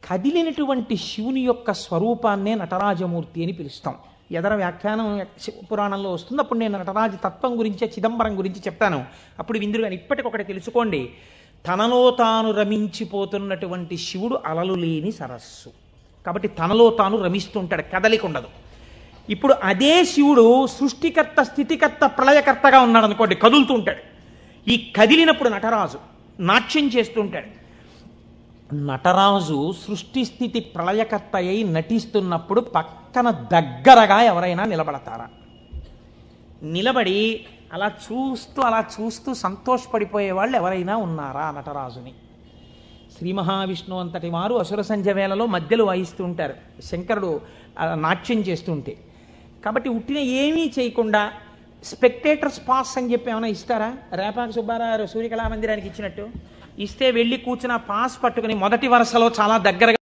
కదిలినటువంటి శివుని యొక్క స్వరూపాన్నే నటరాజమూర్తి అని పిలుస్తాం. ఎదర వ్యాఖ్యానం పురాణంలో వస్తుంది, అప్పుడు నేను నటరాజ తత్వం గురించి చిదంబరం గురించి చెప్తాను. అప్పుడు విందురు కానీ ఇప్పటికొకటి తెలుసుకోండి, తనలో తాను రమించిపోతున్నటువంటి శివుడు అలలు లేని సరస్సు కాబట్టి తనలో తాను రమిస్తుంటాడు, కదలిక ఉండదు. ఇప్పుడు అదే శివుడు సృష్టికర్త స్థితికర్త ప్రళయకర్తగా ఉన్నాడు అనుకోండి, కదులుతూ ఉంటాడు. ఈ కదిలినప్పుడు నటరాజు నాట్యం చేస్తుంటాడు. నటరాజు సృష్టి స్థితి ప్రళయకర్త అయి నటిస్తున్నప్పుడు పక్కన దగ్గరగా ఎవరైనా నిలబడతారా? నిలబడి అలా చూస్తూ సంతోషపడిపోయే వాళ్ళు ఎవరైనా ఉన్నారా నటరాజుని? శ్రీ మహావిష్ణువు అంతటి వారు అసుర సంధ్య వేళలో మధ్యలో వాయిస్తూ ఉంటారు, శంకరుడు నాట్యం చేస్తుంటే. కాబట్టి ఉట్టిన ఏమీ చేయకుండా స్పెక్టేటర్స్ పాస్ అని చెప్పి ఏమైనా ఇస్తారా? రేపాక సుబ్బారావు సూర్యకళా మందిరానికి ఇచ్చినట్టు ఇస్తే వెళ్ళి కూర్చున్న పాస్ పట్టుకుని మొదటి వరుసలో చాలా దగ్గరగా